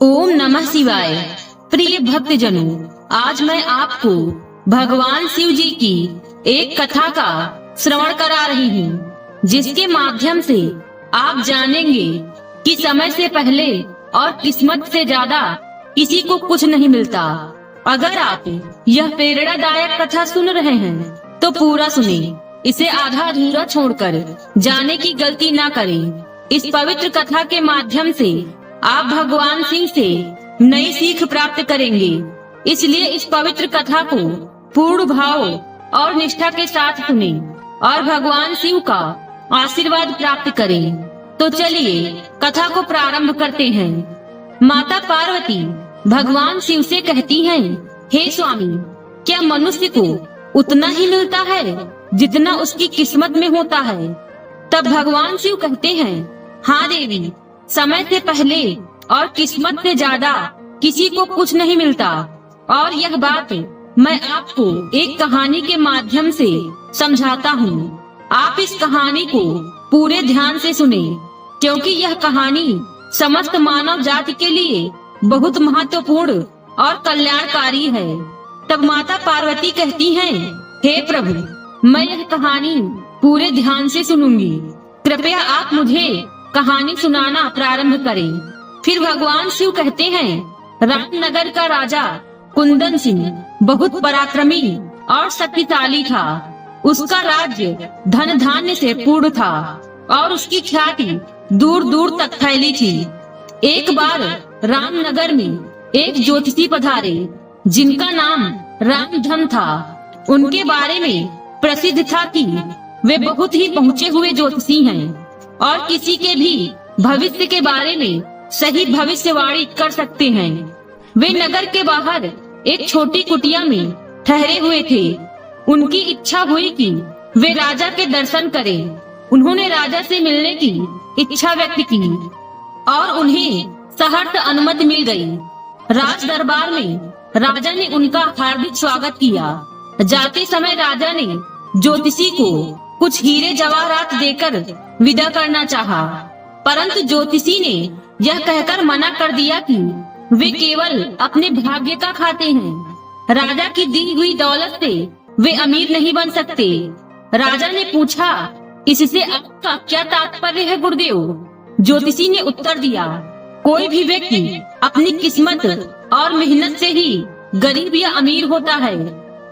ओम नमः शिवाय। प्रिय भक्तजनों, आज मैं आपको भगवान शिव जी की एक कथा का श्रवण करा रही हूँ, जिसके माध्यम से आप जानेंगे कि समय से पहले और किस्मत से ज्यादा किसी को कुछ नहीं मिलता। अगर आप यह प्रेरणादायक कथा सुन रहे हैं तो पूरा सुने, इसे आधा अधूरा छोड़कर जाने की गलती ना करें। इस पवित्र कथा के माध्यम से आप भगवान शिव से नई सीख प्राप्त करेंगे। इसलिए इस पवित्र कथा को पूर्ण भाव और निष्ठा के साथ सुनें और भगवान शिव का आशीर्वाद प्राप्त करें। तो चलिए कथा को प्रारंभ करते हैं। माता पार्वती भगवान शिव से कहती हैं, हे स्वामी, क्या मनुष्य को उतना ही मिलता है जितना उसकी किस्मत में होता है? तब भगवान शिव कहते हैं, हाँ देवी, समय से पहले और किस्मत से ज्यादा किसी को कुछ नहीं मिलता। और यह बात मैं आपको एक कहानी के माध्यम से समझाता हूँ। आप इस कहानी को पूरे ध्यान से सुने, क्योंकि यह कहानी समस्त मानव जाति के लिए बहुत महत्वपूर्ण और कल्याणकारी है। तब माता पार्वती कहती हैं, हे प्रभु, मैं यह कहानी पूरे ध्यान से सुनूंगी। कृपया आप मुझे कहानी सुनाना प्रारंभ करें। फिर भगवान शिव कहते हैं, रामनगर का राजा कुंदन सिंह बहुत पराक्रमी और शक्तिशाली था। उसका राज्य धन धान्य से पूर्ण था और उसकी ख्याति दूर दूर तक फैली थी। एक बार रामनगर में एक ज्योतिषी पधारे, जिनका नाम रामधन था। उनके बारे में प्रसिद्ध था कि वे बहुत ही पहुँचे हुए ज्योतिषी हैं और किसी के भी भविष्य के बारे में सही भविष्यवाणी कर सकते हैं। वे नगर के बाहर एक छोटी कुटिया में ठहरे हुए थे। उनकी इच्छा हुई कि वे राजा के दर्शन करें। उन्होंने राजा से मिलने की इच्छा व्यक्त की और उन्हें सहर्ष अनुमति मिल गई। राज दरबार में राजा ने उनका हार्दिक स्वागत किया। जाते समय राजा ने ज्योतिषी को कुछ हीरे जवाहरात देकर विदा करना चाहा, परंतु ज्योतिषी ने यह कहकर मना कर दिया कि वे केवल अपने भाग्य का खाते हैं। राजा की दी हुई दौलत से वे अमीर नहीं बन सकते। राजा ने पूछा, इससे आपका क्या तात्पर्य है गुरुदेव? ज्योतिषी ने उत्तर दिया, कोई भी व्यक्ति अपनी किस्मत और मेहनत से ही गरीब या अमीर होता है।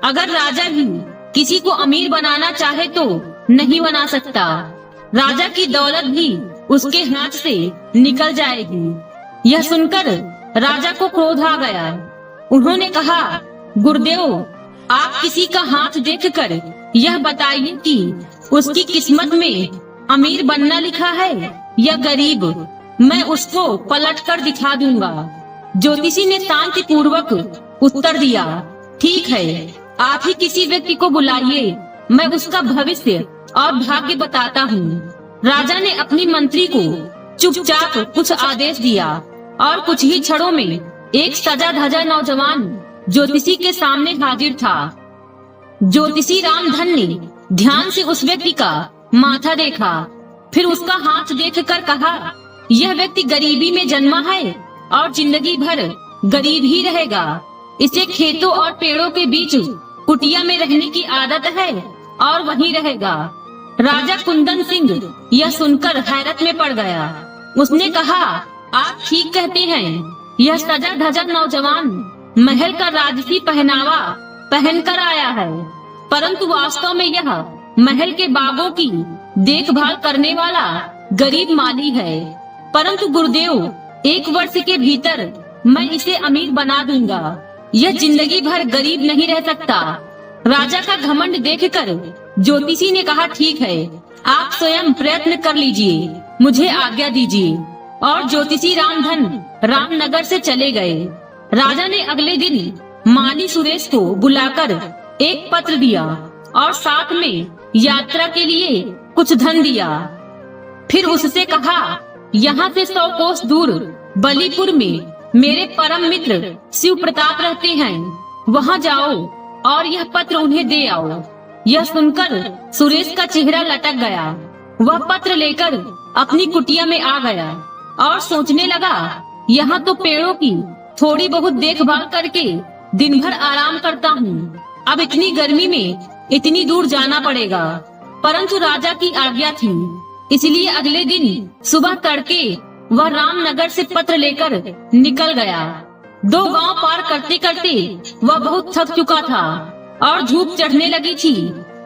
अगर राजा भी किसी को अमीर बनाना चाहे तो नहीं बना सकता। राजा की दौलत भी उसके हाथ से निकल जाएगी। यह सुनकर राजा को क्रोध आ गया। उन्होंने कहा, गुरुदेव, आप किसी का हाथ देखकर यह बताइए कि उसकी किस्मत में अमीर बनना लिखा है या गरीब। मैं उसको पलट कर दिखा दूंगा। ज्योतिषी ने शांति पूर्वक उत्तर दिया, ठीक है, आप ही किसी व्यक्ति को बुलाइए, मैं उसका भविष्य और भाग्य बताता हूँ। राजा ने अपनी मंत्री को चुपचाप कुछ आदेश दिया और कुछ ही क्षणों में एक सजा धजा नौजवान ज्योतिषी के सामने हाजिर था। ज्योतिषी रामधन ने ध्यान से उस व्यक्ति का माथा देखा, फिर उसका हाथ देखकर कहा, यह व्यक्ति गरीबी में जन्मा है और जिंदगी भर गरीब ही रहेगा। इसे खेतों और पेड़ों के बीच कुटिया में रहने की आदत है और वहीं रहेगा। राजा कुंदन सिंह यह सुनकर हैरत में पड़ गया। उसने कहा, आप ठीक कहते हैं, यह सजा धजा नौजवान महल का राजसी पहनावा पहनकर आया है, परंतु वास्तव में यह महल के बागों की देखभाल करने वाला गरीब माली है। परंतु गुरुदेव, 1 वर्ष के भीतर मैं इसे अमीर बना दूंगा। यह जिंदगी भर गरीब नहीं रह सकता। राजा का घमंड देखकर ज्योतिषी ने कहा, ठीक है, आप स्वयं प्रयत्न कर लीजिए, मुझे आज्ञा दीजिए। और ज्योतिषी रामधन रामनगर से चले गए। राजा ने अगले दिन माली सुरेश को बुलाकर एक पत्र दिया और साथ में यात्रा के लिए कुछ धन दिया। फिर उससे कहा, यहाँ से 100 कोस दूर बलीपुर में मेरे परम मित्र शिव प्रताप रहते हैं, वहाँ जाओ और यह पत्र उन्हें दे आओ। यह सुनकर सुरेश का चेहरा लटक गया। वह पत्र लेकर अपनी कुटिया में आ गया और सोचने लगा, यहाँ तो पेड़ों की थोड़ी बहुत देखभाल करके दिन भर आराम करता हूँ। अब इतनी गर्मी में इतनी दूर जाना पड़ेगा। परंतु राजा की आज्ञा थी, इसलिए अगले दिन सुबह तड़के वह रामनगर से पत्र लेकर निकल गया। 2 गांव पार करते करते वह बहुत थक चुका था और धूप चढ़ने लगी थी।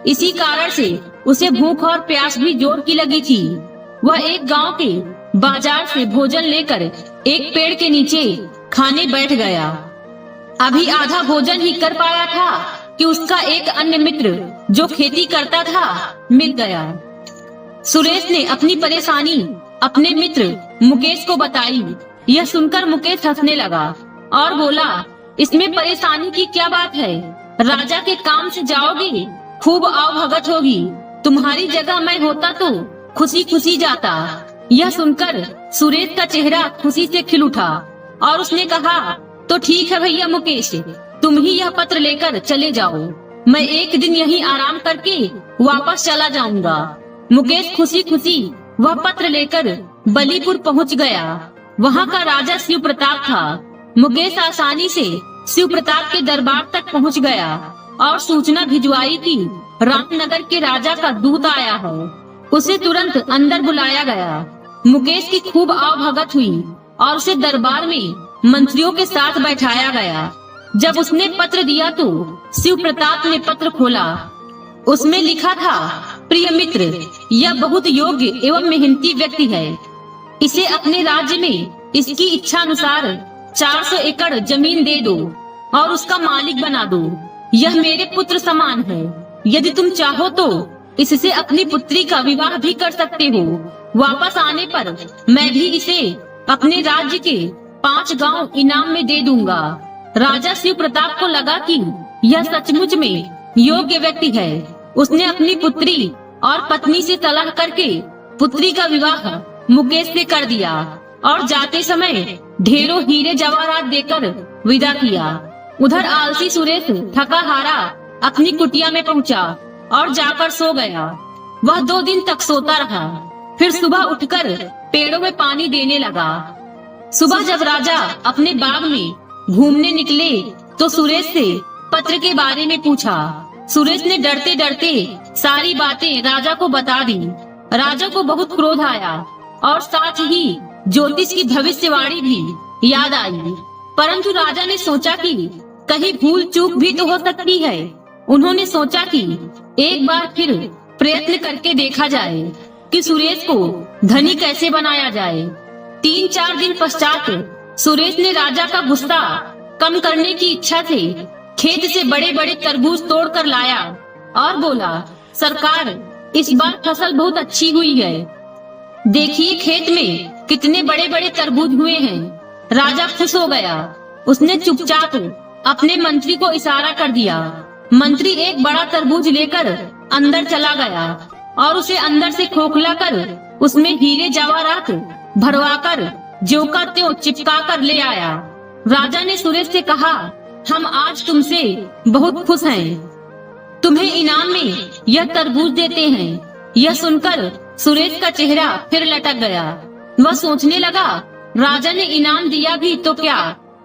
इसी कारण से उसे भूख और प्यास भी जोर की लगी थी। वह एक गांव के बाजार से भोजन लेकर एक पेड़ के नीचे खाने बैठ गया। अभी आधा भोजन ही कर पाया था कि उसका एक अन्य मित्र जो खेती करता था मिल गया। सुरेश ने अपनी परेशानी अपने मित्र मुकेश को बताई। यह सुनकर मुकेश हंसने लगा और बोला, इसमें परेशानी की क्या बात है? राजा के काम से जाओगे, खूब आवभगत होगी। तुम्हारी जगह मैं होता तो खुशी खुशी जाता। यह सुनकर सुरेश का चेहरा खुशी से खिल उठा और उसने कहा, तो ठीक है भैया मुकेश, तुम ही यह पत्र लेकर चले जाओ। मैं एक दिन यहीं आराम करके वापस चला जाऊंगा। मुकेश खुशी खुशी वह पत्र लेकर बलीपुर पहुंच गया। वहां का राजा शिव प्रताप था। मुकेश आसानी से शिव प्रताप के दरबार तक पहुंच गया और सूचना भिजवाई कि रामनगर के राजा का दूत आया है। उसे तुरंत अंदर बुलाया गया। मुकेश की खूब आवभगत हुई और उसे दरबार में मंत्रियों के साथ बैठाया गया। जब उसने पत्र दिया तो शिव प्रताप ने पत्र खोला। उसमें लिखा था, प्रिय मित्र, यह बहुत योग्य एवं मेहनती व्यक्ति है। इसे अपने राज्य में इसकी इच्छा अनुसार 400 एकड़ जमीन दे दो और उसका मालिक बना दो। यह मेरे पुत्र समान है। यदि तुम चाहो तो इससे अपनी पुत्री का विवाह भी कर सकते हो। वापस आने पर मैं भी इसे अपने राज्य के 5 गांव इनाम में दे दूंगा। राजा शिव प्रताप को लगा कि यह सचमुच में योग्य व्यक्ति है। उसने अपनी पुत्री और पत्नी से सलाह करके पुत्री का विवाह मुकेश से कर दिया और जाते समय ढेरों हीरे जवाहरात देकर विदा किया। उधर आलसी सुरेश थका हारा अपनी कुटिया में पहुंचा और जाकर सो गया। वह 2 दिन तक सोता रहा। फिर सुबह उठकर पेड़ों में पानी देने लगा। सुबह जब राजा अपने बाग में घूमने निकले तो सुरेश से पत्र के बारे में पूछा। सुरेश ने डरते डरते सारी बातें राजा को बता दी। राजा को बहुत क्रोध आया और साथ ही ज्योतिष की भविष्यवाणी भी याद आई। परंतु राजा ने सोचा कि कहीं भूल चूक भी तो हो सकती है। उन्होंने सोचा कि एक बार फिर प्रयत्न करके देखा जाए कि सुरेश को धनी कैसे बनाया जाए। 3-4 दिन पश्चात सुरेश ने राजा का गुस्सा कम करने की इच्छा से खेत से बड़े बड़े तरबूज तोड़ कर लाया और बोला, सरकार, इस बार फसल बहुत अच्छी हुई है। देखिए खेत में कितने बड़े बड़े तरबूज हुए हैं। राजा खुश हो गया। उसने चुपचाप अपने मंत्री को इशारा कर दिया। मंत्री एक बड़ा तरबूज लेकर अंदर चला गया और उसे अंदर से खोखला कर उसमें हीरे जवाहरात भरवाकर ज्यों का त्यों चिपका कर ले आया। राजा ने सुरेश से कहा, हम आज तुमसे बहुत खुश हैं। तुम्हें इनाम में यह तरबूज देते हैं। यह सुनकर सुरेश का चेहरा फिर लटक गया। वह सोचने लगा, राजा ने इनाम दिया भी तो क्या।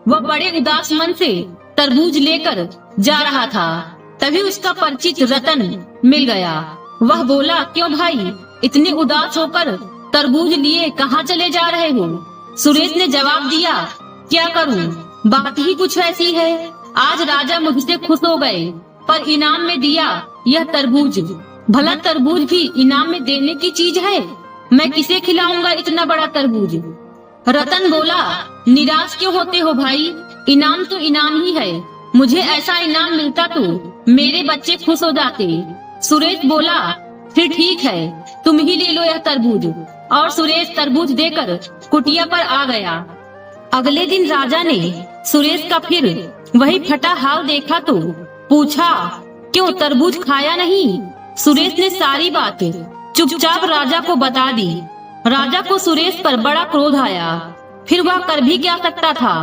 वह बड़े उदास मन से तरबूज लेकर जा रहा था। तभी उसका परिचित रतन मिल गया। वह बोला, क्यों भाई, इतने उदास होकर तरबूज लिए कहाँ चले जा रहे हो? सुरेश ने जवाब दिया, क्या करूं, बात ही कुछ ऐसी है। आज राजा मुझसे खुश हो गए पर इनाम में दिया यह तरबूज। भला तरबूज भी इनाम में देने की चीज है? मैं किसे खिलाऊंगा इतना बड़ा तरबूज? रतन बोला, निराश क्यों होते हो भाई, इनाम तो इनाम ही है। मुझे ऐसा इनाम मिलता तो मेरे बच्चे खुश हो जाते। सुरेश बोला, फिर ठीक है, तुम ही ले लो यह तरबूज। और सुरेश तरबूज देकर कुटिया पर आ गया। अगले दिन राजा ने सुरेश का फिर वही फटा हाल देखा तो पूछा, क्यों तरबूज खाया नहीं? सुरेश ने सारी बात चुपचाप राजा को बता दी। राजा को सुरेश पर बड़ा क्रोध आया, फिर वह कर भी क्या सकता था।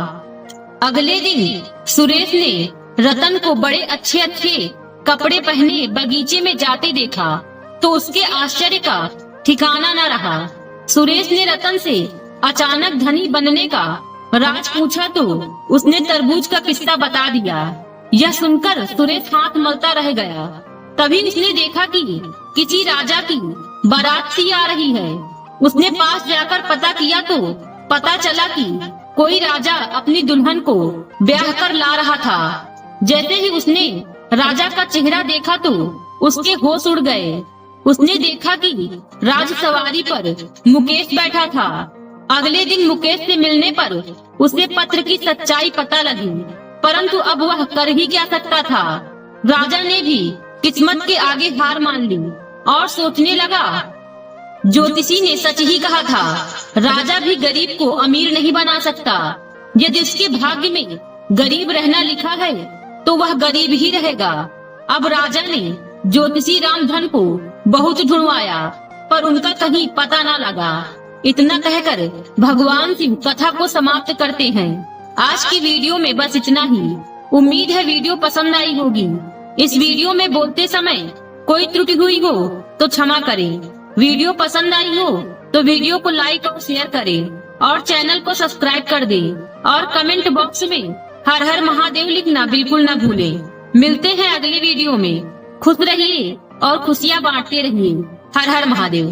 अगले दिन सुरेश ने रतन को बड़े अच्छे अच्छे कपड़े पहने बगीचे में जाते देखा तो उसके आश्चर्य का ठिकाना न रहा। सुरेश ने रतन से अचानक धनी बनने का राज पूछा तो उसने तरबूज का किस्सा बता दिया। यह सुनकर सुरेश हाथ मलता रह गया। तभी उसने देखा कि किसी राजा की बारात सी आ रही है। उसने पास जाकर पता किया तो पता चला कि कोई राजा अपनी दुल्हन को ब्याह कर ला रहा था। जैसे ही उसने राजा का चेहरा देखा तो उसके होश उड़ गए। उसने देखा कि राज सवारी पर मुकेश बैठा था। अगले दिन मुकेश से मिलने पर उसे पत्र की सच्चाई पता लगी, परंतु अब वह कर ही क्या सकता था। राजा ने भी किस्मत के आगे हार मान ली और सोचने लगा, ज्योतिषी ने सच ही कहा था, राजा भी गरीब को अमीर नहीं बना सकता। यदि उसके भाग्य में गरीब रहना लिखा है तो वह गरीब ही रहेगा। अब राजा ने ज्योतिषी रामधन को बहुत ढूंढवाया पर उनका कहीं पता न लगा। इतना कहकर भगवान शिव कथा को समाप्त करते हैं। आज की वीडियो में बस इतना ही। उम्मीद है वीडियो पसंद आई होगी। इस वीडियो में बोलते समय कोई त्रुटि हुई हो तो क्षमा करें। वीडियो पसंद आई हो तो वीडियो को लाइक और शेयर करें और चैनल को सब्सक्राइब कर दें और कमेंट बॉक्स में हर हर महादेव लिखना बिल्कुल न भूलें। मिलते हैं अगले वीडियो में। खुश रहिए और खुशियाँ बांटते रहिए। हर हर महादेव।